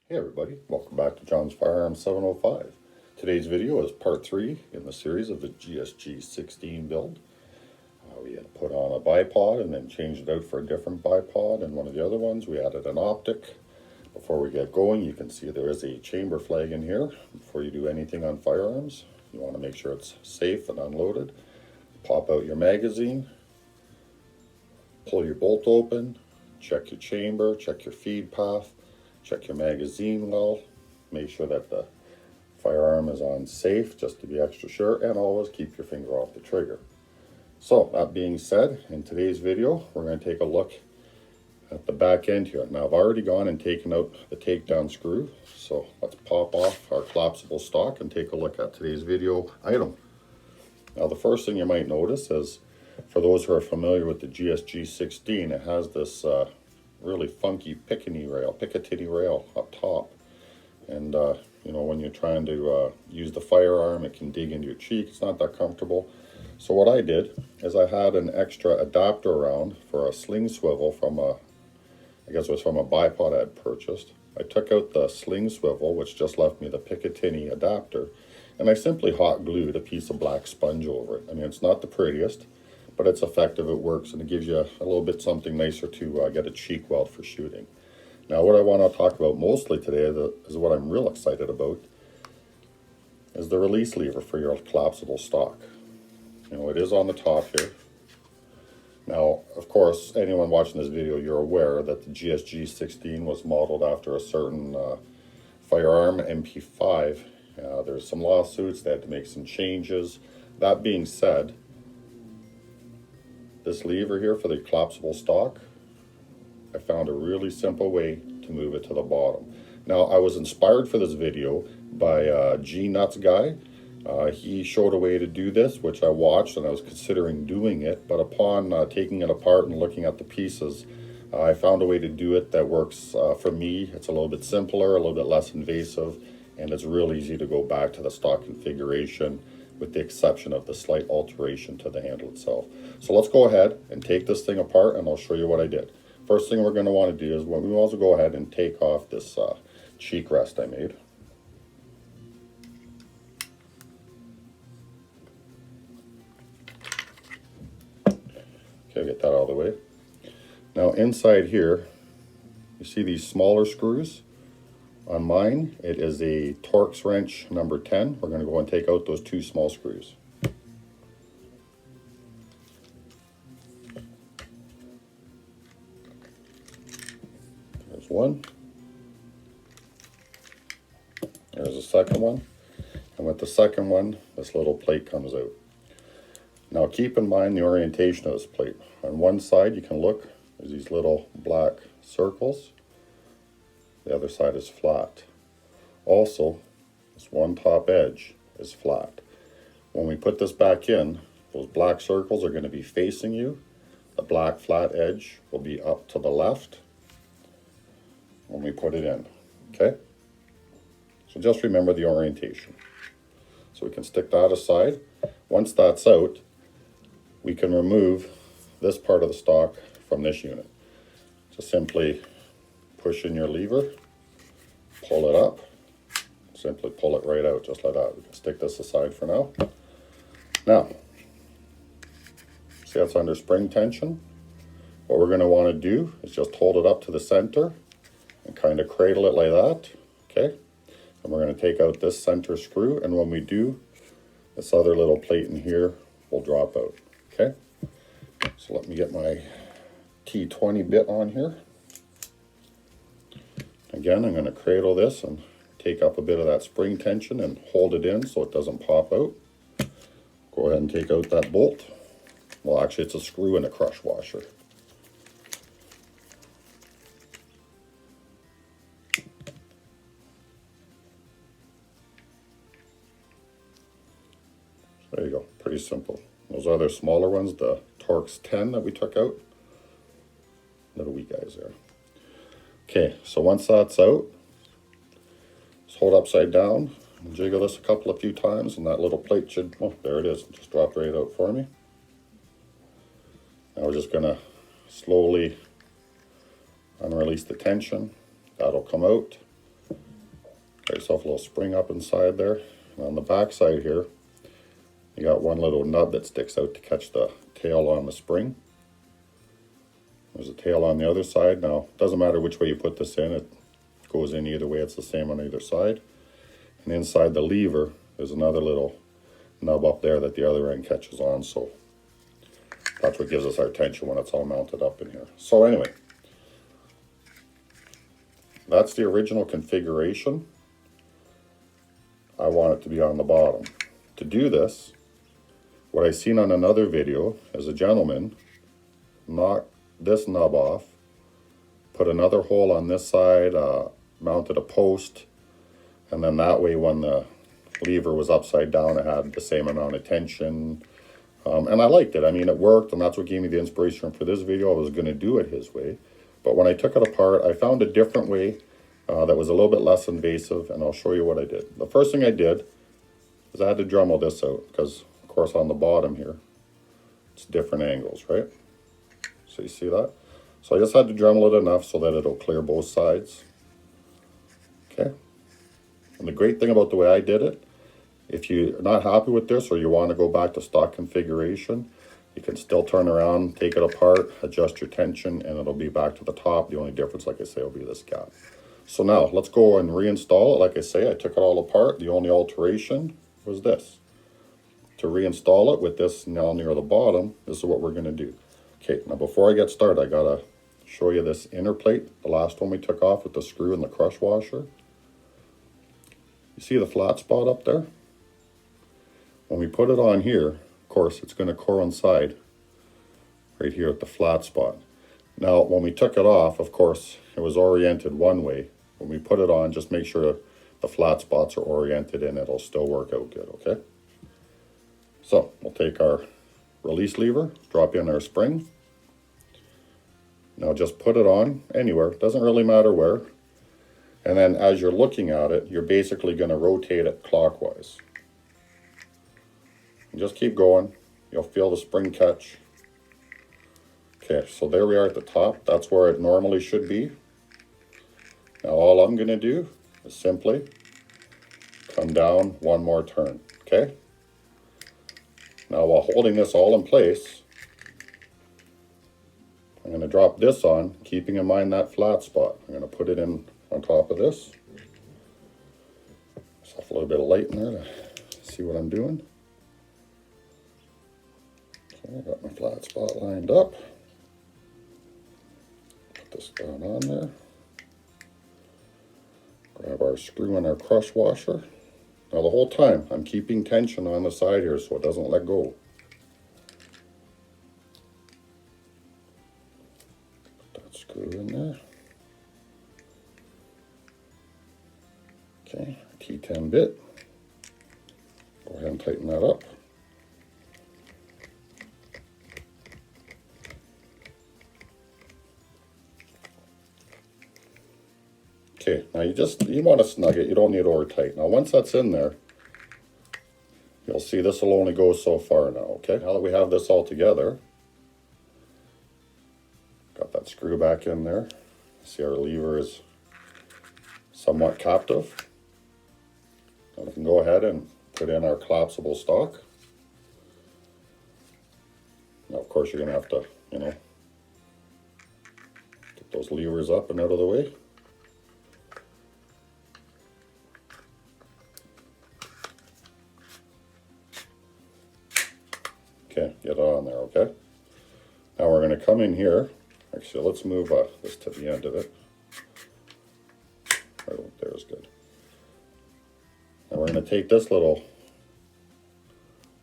Hey everybody, welcome back to John's Firearms 705. Today's video is part 3 in the series of the GSG-16 build. We had put on a bipod and then changed it out for a different bipod, and one of the other ones we added an optic. Before we get going, you can see there is a chamber flag in here. Before you do anything on firearms, you want to make sure it's safe and unloaded. Pop out your magazine, pull your bolt open, check your chamber, check your feed path, check your magazine well, make sure that the firearm is on safe just to be extra sure, and always keep your finger off the trigger. So that being said, in today's video we're going to take a look at the back end here. Now I've already gone and taken out the takedown screw, so let's pop off our collapsible stock and take a look at today's video item. Now the first thing you might notice is, for those who are familiar with the GSG-16, it has this really funky Picatinny rail up top, and you know, when you're trying to use the firearm, it can dig into your cheek. It's not that comfortable. So what I did is I had an extra adapter around for a sling swivel from I guess it was from a bipod I had purchased. I took out the sling swivel, which just left me the Picatinny adapter, and I simply hot glued a piece of black sponge over it. I mean, it's not the prettiest, but it's effective, it works, and it gives you a little bit something nicer to get a cheek weld for shooting. Now what I want to talk about mostly today is what I'm real excited about, is the release lever for your collapsible stock. You know, it is on the top here. Now, of course, anyone watching this video, you're aware that the GSG-16 was modeled after a certain firearm, MP5. There's some lawsuits, they had to make some changes. That being said, this lever here for the collapsible stock, I found a really simple way to move it to the bottom. Now, I was inspired for this video by gnutzguy. He showed a way to do this, which I watched and I was considering doing it, but upon taking it apart and looking at the pieces, I found a way to do it that works for me. It's a little bit simpler, a little bit less invasive, and it's real easy to go back to the stock configuration, with the exception of the slight alteration to the handle itself. So let's go ahead and take this thing apart and I'll show you what I did. First thing we're going to want to do is we will also go ahead and take off this cheek rest I made. Okay, get that out of the way. Now inside here, you see these smaller screws? On mine, it is a Torx wrench number 10. We're going to go and take out those two small screws. There's one. There's a second one. And with the second one, this little plate comes out. Now keep in mind the orientation of this plate. On one side, you can look, there's these little black circles. The other side is flat. Also, this one top edge is flat. When we put this back in, those black circles are going to be facing you. The black flat edge will be up to the left when we put it in. Okay? So just remember the orientation. So we can stick that aside. Once that's out, we can remove this part of the stock from this unit. Just simply push in your lever, pull it up, simply pull it right out just like that. We can stick this aside for now. Now, see that's under spring tension? What we're going to want to do is just hold it up to the center and kind of cradle it like that, okay? And we're going to take out this center screw, and when we do, this other little plate in here will drop out, okay? So let me get my T20 bit on here. Again, I'm going to cradle this and take up a bit of that spring tension and hold it in so it doesn't pop out. Go ahead and take out that bolt. Well, actually, it's a screw and a crush washer. There you go, pretty simple. Those other smaller ones, the Torx 10 that we took out, little wee guys there. Okay, so once that's out, just hold upside down and jiggle this a few times, and that little plate should, oh, there it is, just dropped right out for me. Now we're just gonna slowly unrelease the tension. That'll come out. got yourself a little spring up inside there. And on the back side here, you got one little nub that sticks out to catch the tail on the spring. There's a tail on the other side. Now, it doesn't matter which way you put this in, it goes in either way, it's the same on either side. And inside the lever, there's another little nub up there that the other end catches on, so that's what gives us our tension when it's all mounted up in here. So anyway, that's the original configuration. I want it to be on the bottom. To do this, what I seen on another video is a gentleman knock this nub off, put another hole on this side, mounted a post, and then that way when the lever was upside down it had the same amount of tension. And I liked it. I mean, it worked, and that's what gave me the inspiration for this video. I was going to do it his way. But when I took it apart, I found a different way that was a little bit less invasive, and I'll show you what I did. The first thing I did is I had to Dremel this out, because, of course, on the bottom here, it's different angles, right? So you see that? So I just had to Dremel it enough so that it'll clear both sides. Okay? And the great thing about the way I did it, if you're not happy with this or you want to go back to stock configuration, you can still turn around, take it apart, adjust your tension, and it'll be back to the top. The only difference, like I say, will be this gap. So now, let's go and reinstall it. Like I say, I took it all apart. The only alteration was this. To reinstall it with this now near the bottom, this is what we're going to do. Okay, now before I get started, I got to show you this inner plate, the last one we took off with the screw and the crush washer. You see the flat spot up there? When we put it on here, of course, it's going to coincide right here at the flat spot. Now, when we took it off, of course, it was oriented one way. When we put it on, just make sure the flat spots are oriented and it'll still work out good, okay? So, we'll take our release lever, drop in our spring. Now just put it on anywhere, doesn't really matter where. And then as you're looking at it, you're basically going to rotate it clockwise. And just keep going, you'll feel the spring catch. Okay, so there we are at the top. That's where it normally should be. Now all I'm going to do is simply come down one more turn, okay? Now while holding this all in place, I'm going to drop this on, keeping in mind that flat spot. I'm going to put it in on top of this. Stuff a little bit of light in there to see what I'm doing. Okay, I got my flat spot lined up. Put this down on there. Grab our screw and our crush washer. Now the whole time I'm keeping tension on the side here so it doesn't let go. Put that screw in there. Okay, T10 bit. Go ahead and tighten that up. Okay, now you want to snug it, you don't need over tight. Now once that's in there, you'll see this will only go so far now, okay? Now that we have this all together, got that screw back in there. See our lever is somewhat captive. Now we can go ahead and put in our collapsible stock. Now of course you're going to have to, get those levers up and out of the way. Okay, get it on there, okay? Now we're going to come in here. Actually, let's move this to the end of it. Right up there is good. Now we're going to take this little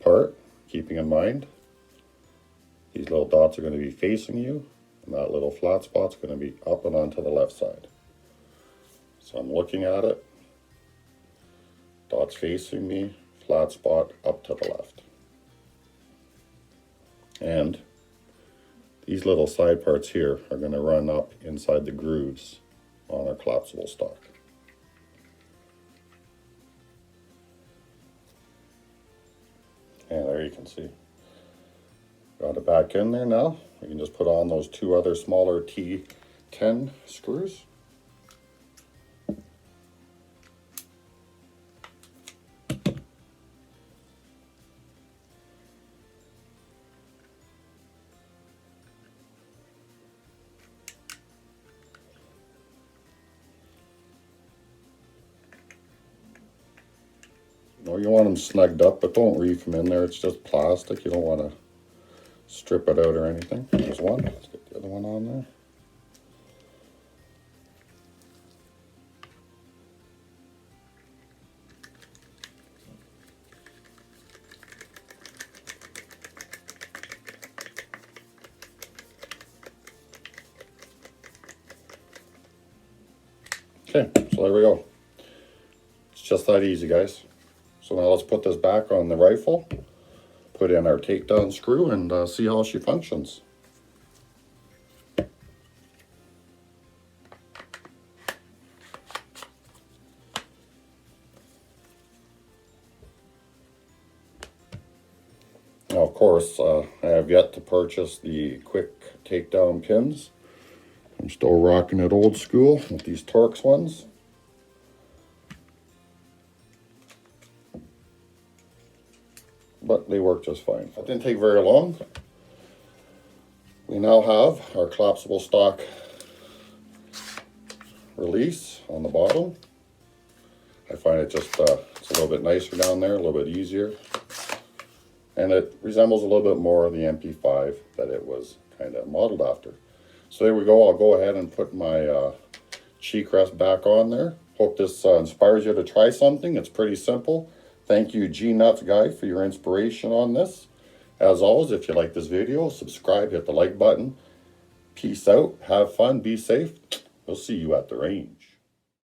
part, keeping in mind these little dots are going to be facing you, and that little flat spot's going to be up and onto the left side. So I'm looking at it, dots facing me, flat spot up to the left. And these little side parts here are going to run up inside the grooves on our collapsible stock. And there you can see. Got it back in there now. We can just put on those two other smaller T10 screws. know, you want them snugged up, but don't reef them in there. It's just plastic. You don't want to strip it out or anything. There's one. Let's get the other one on there. Okay, so there we go. It's just that easy, guys. So now let's put this back on the rifle, put in our takedown screw, and see how she functions. Now, of course, I have yet to purchase the quick takedown pins. I'm still rocking it old school with these Torx ones. But they work just fine. It didn't take very long. We now have our collapsible stock release on the bottom. I find it just it's a little bit nicer down there, a little bit easier. And it resembles a little bit more of the MP5 that it was kind of modeled after. So there we go. I'll go ahead and put my cheek rest back on there. Hope this inspires you to try something. It's pretty simple. Thank you, gnutzguy, for your inspiration on this. As always, if you like this video, subscribe, hit the like button. Peace out. Have fun. Be safe. We'll see you at the range.